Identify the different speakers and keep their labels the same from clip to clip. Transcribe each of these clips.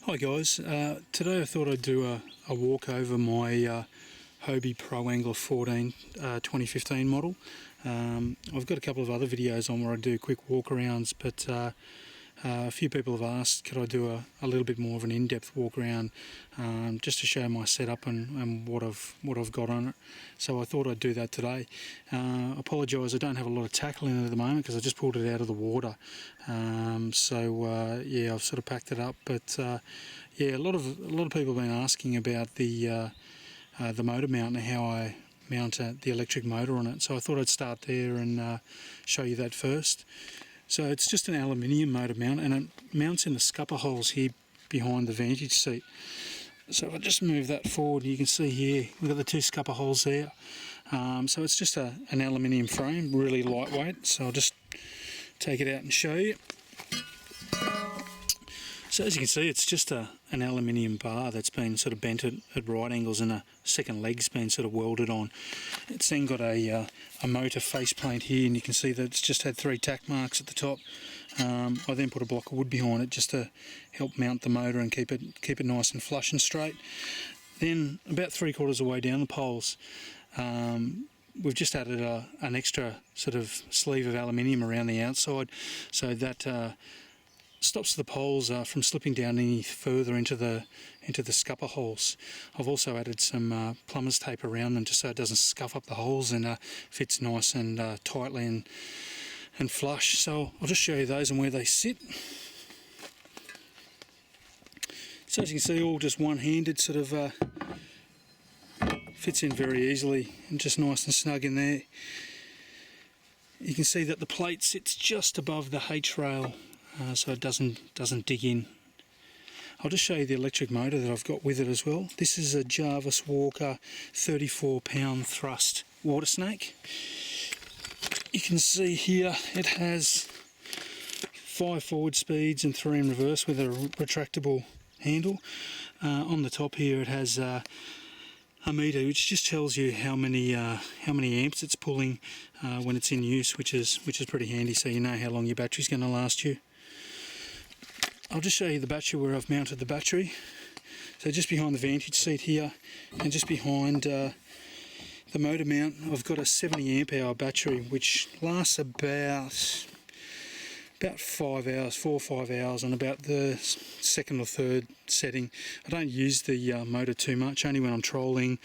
Speaker 1: Hi guys, today I thought I'd do a walk over my Hobie Pro Angler 14 2015 model. I've got a couple of other videos on where I do quick walkarounds, but a few people have asked could I do a little bit more of an in-depth walk around, just to show my setup and what I've got on it. So I thought I'd do that today. Apologise, I don't have a lot of tackle in it at the moment because I just pulled it out of the water. Yeah, I've sort of packed it up, but yeah, a lot of people have been asking about the motor mount and how I mount the electric motor on it. So I thought I'd start there and show you that first. So it's just an aluminium motor mount, and it mounts in the scupper holes here behind the vantage seat. So if I just move that forward, you can see here we've got the two scupper holes there. So it's just an aluminium frame, really lightweight. So I'll just take it out and show you. So as you can see, it's just an aluminium bar that's been sort of bent at right angles, and a second leg's been sort of welded on. It's then got a motor faceplate here, and you can see that it's just had 3 tack marks at the top. I then put a block of wood behind it just to help mount the motor and keep it nice and flush and straight. Then about 3/4 of the way down the poles, we've just added an extra sort of sleeve of aluminium around the outside, so that stops the poles from slipping down any further into the scupper holes. I've also added some plumber's tape around them just so it doesn't scuff up the holes and fits nice and tightly and flush. So I'll just show you those and where they sit. So as you can see, all just one-handed, sort of fits in very easily and just nice and snug in there. You can see that the plate sits just above the H rail, so it doesn't dig in. I'll just show you the electric motor that I've got with it as well. This is a Jarvis Walker 34-pound thrust water snake. You can see here it has 5 forward speeds and 3 in reverse with a retractable handle. On the top here it has a meter, which just tells you how many amps it's pulling when it's in use, which is pretty handy, so you know how long your battery's going to last you. I'll just show you the battery where I've mounted the battery. So just behind the vantage seat here, and just behind the motor mount, I've got a 70 amp hour battery which lasts about 5 hours, 4 or 5 hours on about the second or third setting. I don't use the motor too much, only when I'm trolling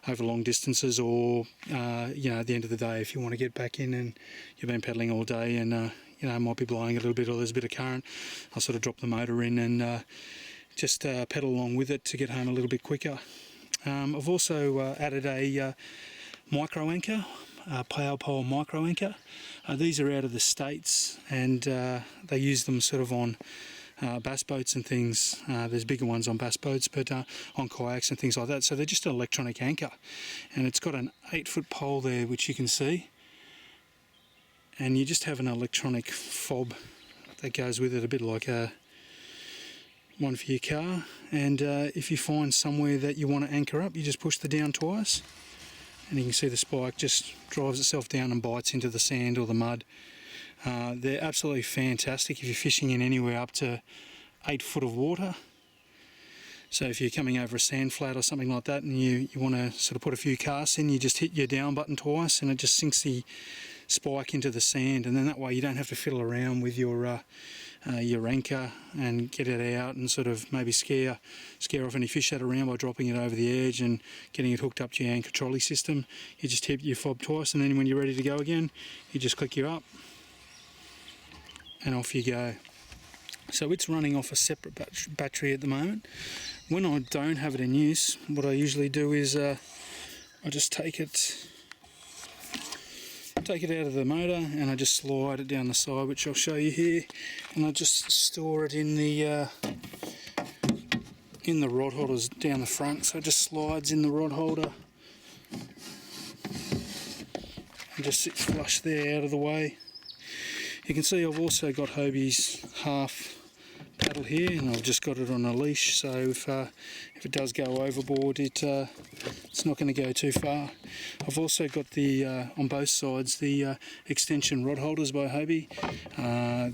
Speaker 1: over long distances, or you know, at the end of the day, if you want to get back in and you've been pedalling all day and you know, it might be blowing a little bit or there's a bit of current, I'll sort of drop the motor in and just pedal along with it to get home a little bit quicker. I've also added a micro anchor, power pole micro anchor. These are out of the States, and they use them sort of on bass boats and things. There's bigger ones on bass boats, but on kayaks and things like that. So they're just an electronic anchor, and it's got an 8-foot pole there which you can see, and you just have an electronic fob that goes with it, a bit like one for your car. And if you find somewhere that you want to anchor up, you just push the down twice, and you can see the spike just drives itself down and bites into the sand or the mud. They're absolutely fantastic if you're fishing in anywhere up to 8 foot of water. So if you're coming over a sand flat or something like that and you want to sort of put a few casts in, you just hit your down button twice and it just sinks the spike into the sand, and then that way you don't have to fiddle around with your anchor and get it out and sort of maybe scare off any fish that are around by dropping it over the edge and getting it hooked up to your anchor trolley system. You just hit your fob twice, and then when you're ready to go again, you just click your up and off you go. So it's running off a separate battery at the moment. When I don't have it in use, what I usually do is I just take it out of the motor and I just slide it down the side, which I'll show you here, and I just store it in the rod holders down the front. So it just slides in the rod holder and just sits flush there out of the way. You can see I've also got Hobie's half paddle here, and I've just got it on a leash, so if it does go overboard, it's not going to go too far. I've also got the on both sides the extension rod holders by Hobie.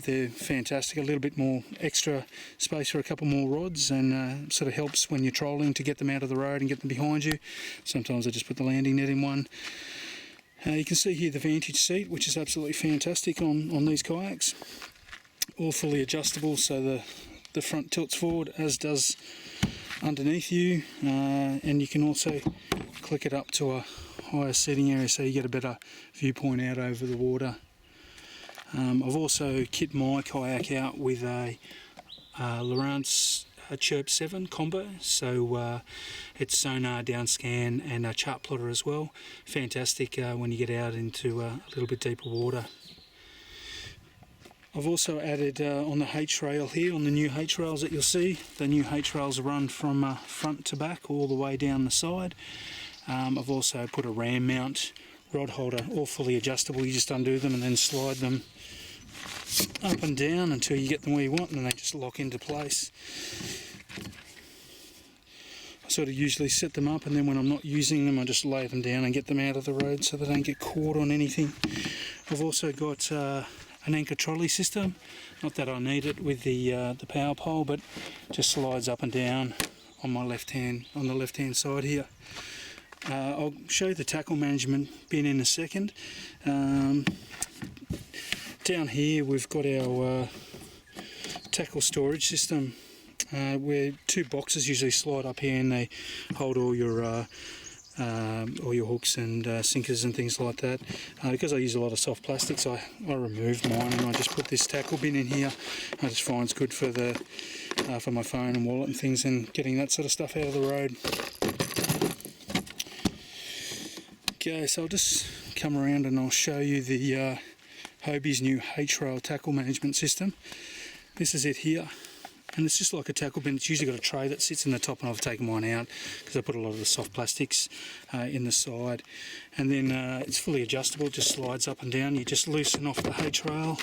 Speaker 1: They're fantastic. A little bit more extra space for a couple more rods, and sort of helps when you're trolling to get them out of the road and get them behind you. Sometimes I just put the landing net in one. You can see here the vantage seat, which is absolutely fantastic on these kayaks. All fully adjustable, so the front tilts forward, as does underneath you, and you can also click it up to a higher seating area so you get a better viewpoint out over the water. I've also kit my kayak out with a Lowrance Chirp 7 combo, so it's sonar, down scan and a chart plotter as well. Fantastic when you get out into a little bit deeper water. I've also added on the H-rail here, on the new H-rails that you'll see, the new H-rails run from front to back all the way down the side. I've also put a ram mount rod holder, all fully adjustable. You just undo them and then slide them up and down until you get them where you want, and then they just lock into place. I sort of usually set them up, and then when I'm not using them I just lay them down and get them out of the road so they don't get caught on anything. I've also got an anchor trolley system, not that I need it with the power pole, but just slides up and down on my on the left hand side here. I'll show you the tackle management bin in a second. Down here we've got our tackle storage system, where two boxes usually slide up here and they hold all your hooks and sinkers and things like that. Because I use a lot of soft plastics, I removed mine and I just put this tackle bin in here. I just find it's good for my phone and wallet and things, and getting that sort of stuff out of the road. Okay, so I'll just come around and I'll show you the Hobie's new H-rail tackle management system. This is it here. And it's just like a tackle bin. It's usually got a tray that sits in the top, and I've taken mine out because I put a lot of the soft plastics in the side. And then it's fully adjustable, it just slides up and down. You just loosen off the H-rail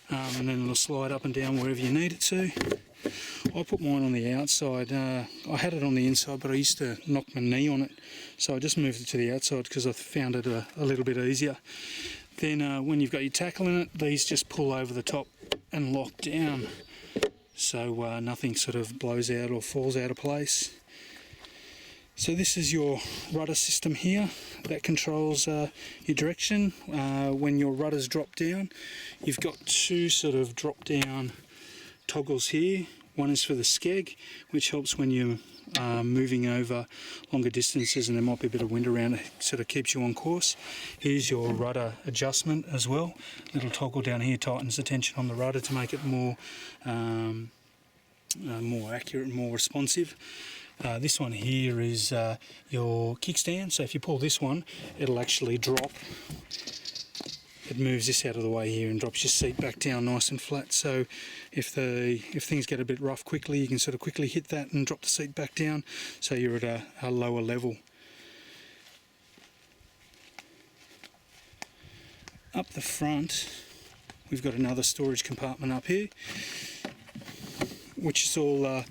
Speaker 1: and then it'll slide up and down wherever you need it to. I put mine on the outside. I had it on the inside, but I used to knock my knee on it, so I just moved it to the outside because I found it a little bit easier. Then when you've got your tackle in it, these just pull over the top and lock down, so nothing sort of blows out or falls out of place. So this is your rudder system here that controls your direction. When your rudders drop down, you've got two sort of drop down toggles here. One is for the skeg, which helps when you're moving over longer distances and there might be a bit of wind around. It sort of keeps you on course. Here's your rudder adjustment as well. Little toggle down here tightens the tension on the rudder to make it more accurate and more responsive. This one here is your kickstand, so if you pull this one, it'll actually drop. It moves this out of the way here and drops your seat back down nice and flat, so if things get a bit rough quickly, you can sort of quickly hit that and drop the seat back down so you're at a lower level. Up the front we've got another storage compartment up here, which is all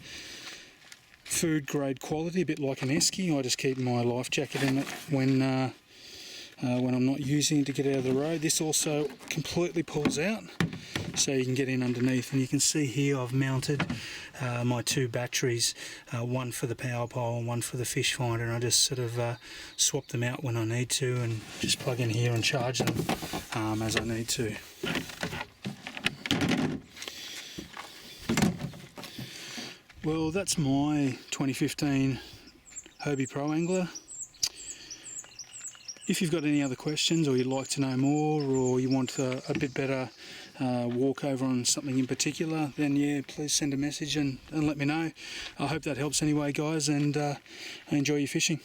Speaker 1: food grade quality, a bit like an esky. I just keep my life jacket in it when I'm not using it to get out of the road. This also completely pulls out so you can get in underneath, and you can see here I've mounted my two batteries, one for the power pole and one for the fish finder, and I just sort of swap them out when I need to and just plug in here and charge them as I need to. Well, that's my 2015 Hobie Pro Angler. If you've got any other questions, or you'd like to know more, or you want a bit better walk over on something in particular, then yeah, please send a message and let me know. I hope that helps anyway, guys, and enjoy your fishing.